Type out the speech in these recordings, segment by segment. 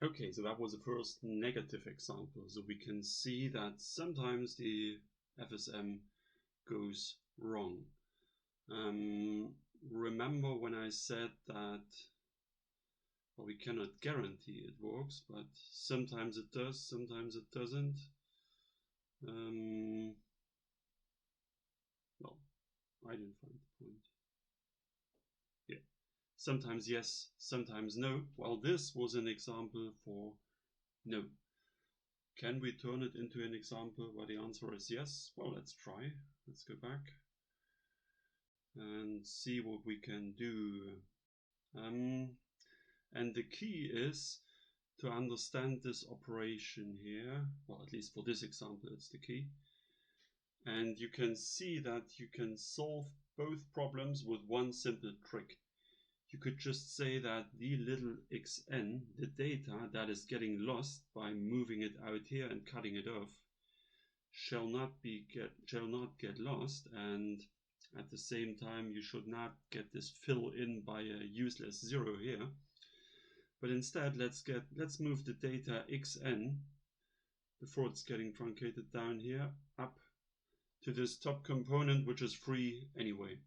Okay, so that was the first negative example. So we can see that sometimes the FSM goes wrong. Remember when I said that, well, we cannot guarantee it works, but sometimes it does, sometimes it doesn't. Well, I didn't find the point. Yeah. Sometimes yes, sometimes no. Well, this was an example for no. Can we turn it into an example where the answer is yes? Well, let's try. Let's go back and see what we can do. And the key is to understand this operation here. Well, at least for this example, it's the key. And you can see that you can solve both problems with one simple trick. You could just say that the little xn, the data that is getting lost by moving it out here and cutting it off, shall not get lost, and at the same time you should not get this fill in by a useless zero here. But instead let's move the data xn before it's getting truncated down here up to this top component, which is free anyway.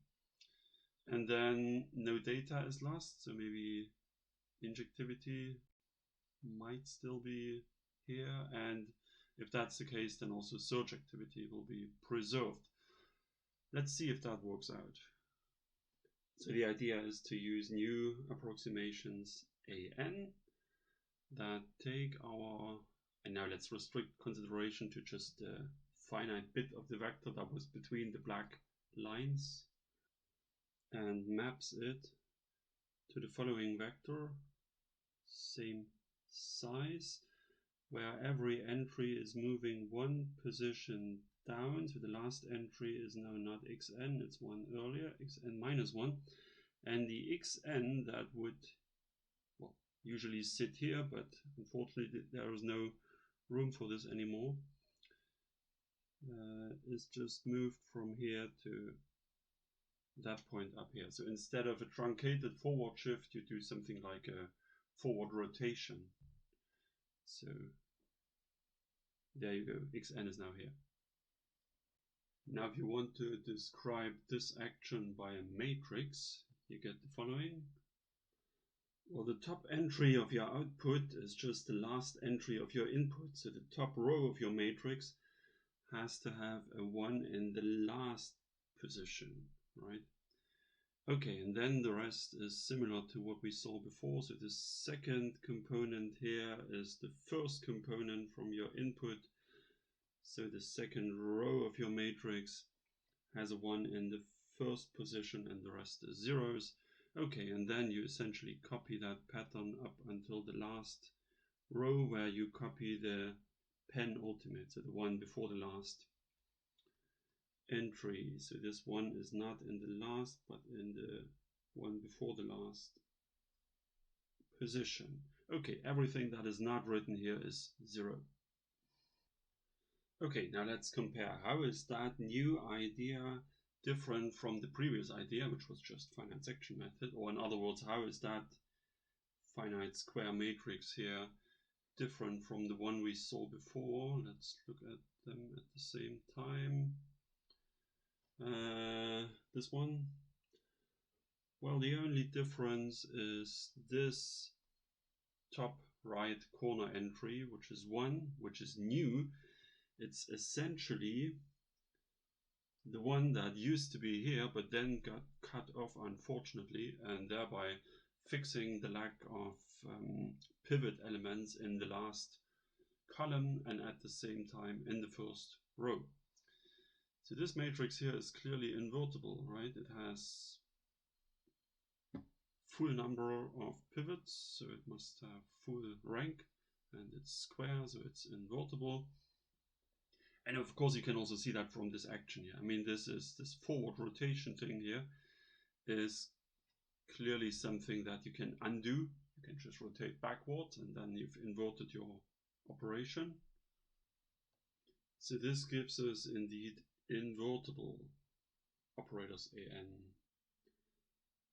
And then no data is lost, so maybe injectivity might still be here, and if that's the case, then also search activity will be preserved. Let's see if that works out. So the idea is to use new approximations AN that take our, and now let's restrict consideration to just the finite bit of the vector that was between the black lines, and maps it to the following vector, same size, where every entry is moving one position down. So the last entry is now not xn, it's one earlier, xn minus 1. And the xn that would, well, usually sit here, but unfortunately there is no room for this anymore, is just moved from here to that point up here. So instead of a truncated forward shift, you do something like a forward rotation. So there you go, xn is now here. Now if you want to describe this action by a matrix, you get the following. Well, the top entry of your output is just the last entry of your input. So the top row of your matrix has to have a 1 in the last position, right? Okay, and then the rest is similar to what we saw before. So the second component here is the first component from your input. So the second row of your matrix has a 1 in the first position and the rest is zeros. Okay, and then you essentially copy that pattern up until the last row where you copy the penultimate, so the one before the last entry. So this one is not in the last, but in the one before the last position. Okay, everything that is not written here is 0. Okay, now let's compare. How is that new idea different from the previous idea, which was just finite section method? Or in other words, how is that finite square matrix here different from the one we saw before? Let's look at them at the same time. This one. Well, the only difference is this top right corner entry, which is 1, which is new. It's essentially the one that used to be here, but then got cut off, unfortunately, and thereby fixing the lack of pivot elements in the last column and at the same time in the first row. So this matrix here is clearly invertible, right? It has full number of pivots, so it must have full rank, and it's square, so it's invertible. And of course you can also see that from this action here. I mean, this forward rotation thing here is clearly something that you can undo. You can just rotate backwards and then you've inverted your operation. So this gives us indeed invertible operators AN.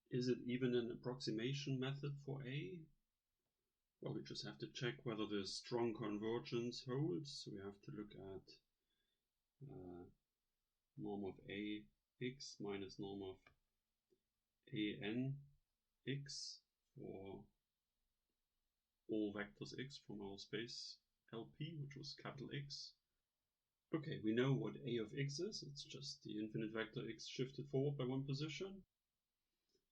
Is it even an approximation method for A? Well, we just have to check whether the strong convergence holds. So we have to look at norm of AX minus norm of ANX for all vectors x from our space LP, which was capital X. Okay, we know what A of x is. It's just the infinite vector x shifted forward by one position.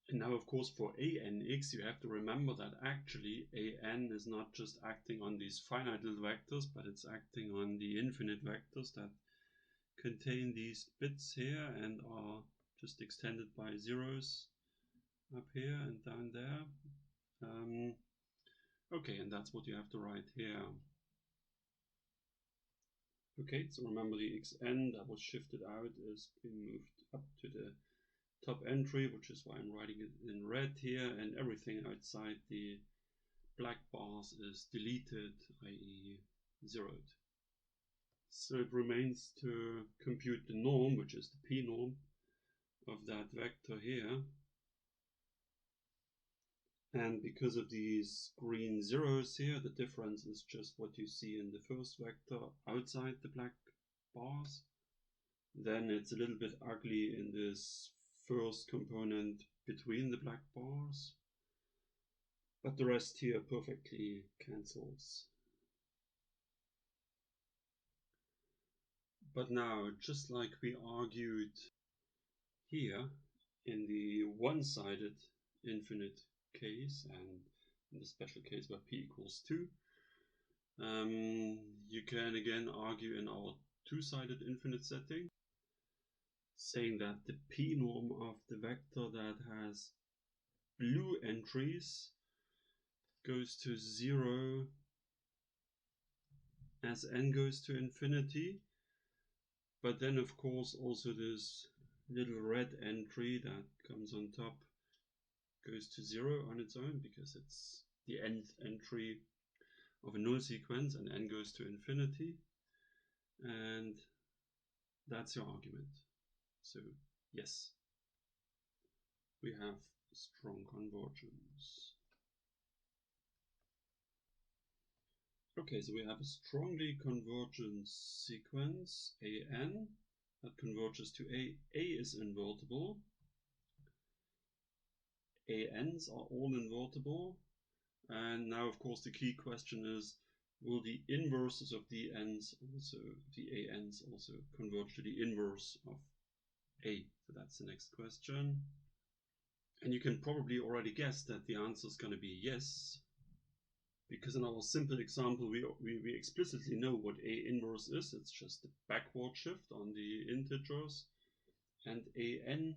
And now, of course, for ANX, you have to remember that actually AN is not just acting on these finite little vectors, but it's acting on the infinite vectors that contain these bits here and are just extended by zeros up here and down there. Okay, and that's what you have to write here. Okay, so remember the xn that was shifted out is being moved up to the top entry, which is why I'm writing it in red here, and everything outside the black bars is deleted, i.e. zeroed. So it remains to compute the norm, which is the p norm of that vector here. And because of these green zeros here, the difference is just what you see in the first vector outside the black bars. Then it's a little bit ugly in this first component between the black bars, but the rest here perfectly cancels. But now, just like we argued here in the one-sided infinite case and in the special case where p equals 2, you can again argue in our two-sided infinite setting, saying that the p norm of the vector that has blue entries goes to 0 as n goes to infinity, but then of course also this little red entry that comes on top goes to 0 on its own because it's the nth entry of a null sequence and n goes to infinity, and that's your argument. So yes, we have strong convergence. Okay, so we have a strongly convergent sequence AN that converges to A. A is invertible. ANs are all invertible. And now, of course, the key question is, will the inverses of the ANs also converge to the inverse of A? So that's the next question. And you can probably already guess that the answer is going to be yes, because in our simple example, we explicitly know what A inverse is. It's just a backward shift on the integers. And AN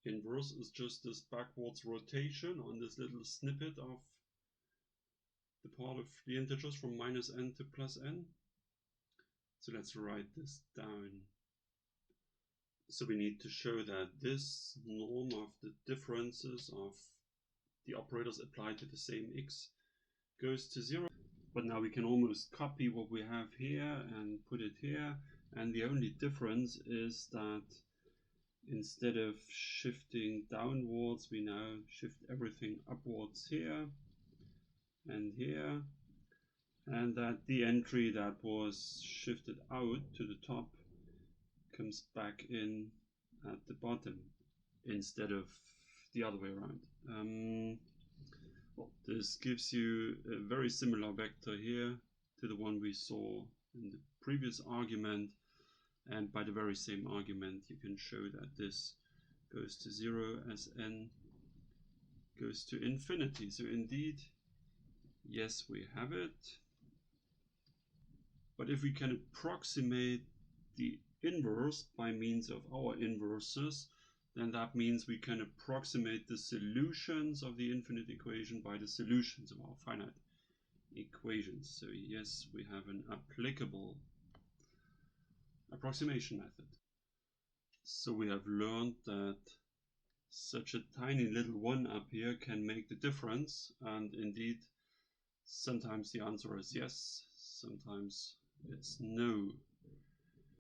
inverse is just this backwards rotation on this little snippet of the part of the integers from minus n to plus n. So let's write this down. So we need to show that this norm of the differences of the operators applied to the same x goes to 0. But now we can almost copy what we have here and put it here. And the only difference is that instead of shifting downwards, we now shift everything upwards here and here. And that the entry that was shifted out to the top comes back in at the bottom instead of the other way around. Well, this gives you a very similar vector here to the one we saw in the previous argument, and by the very same argument you can show that this goes to 0 as n goes to infinity. So indeed, yes, we have it. But if we can approximate the inverse by means of our inverses, then that means we can approximate the solutions of the infinite equation by the solutions of our finite equations. So yes, we have an applicable approximation method. So we have learned that such a tiny little one up here can make the difference, and indeed sometimes the answer is yes, sometimes it's no.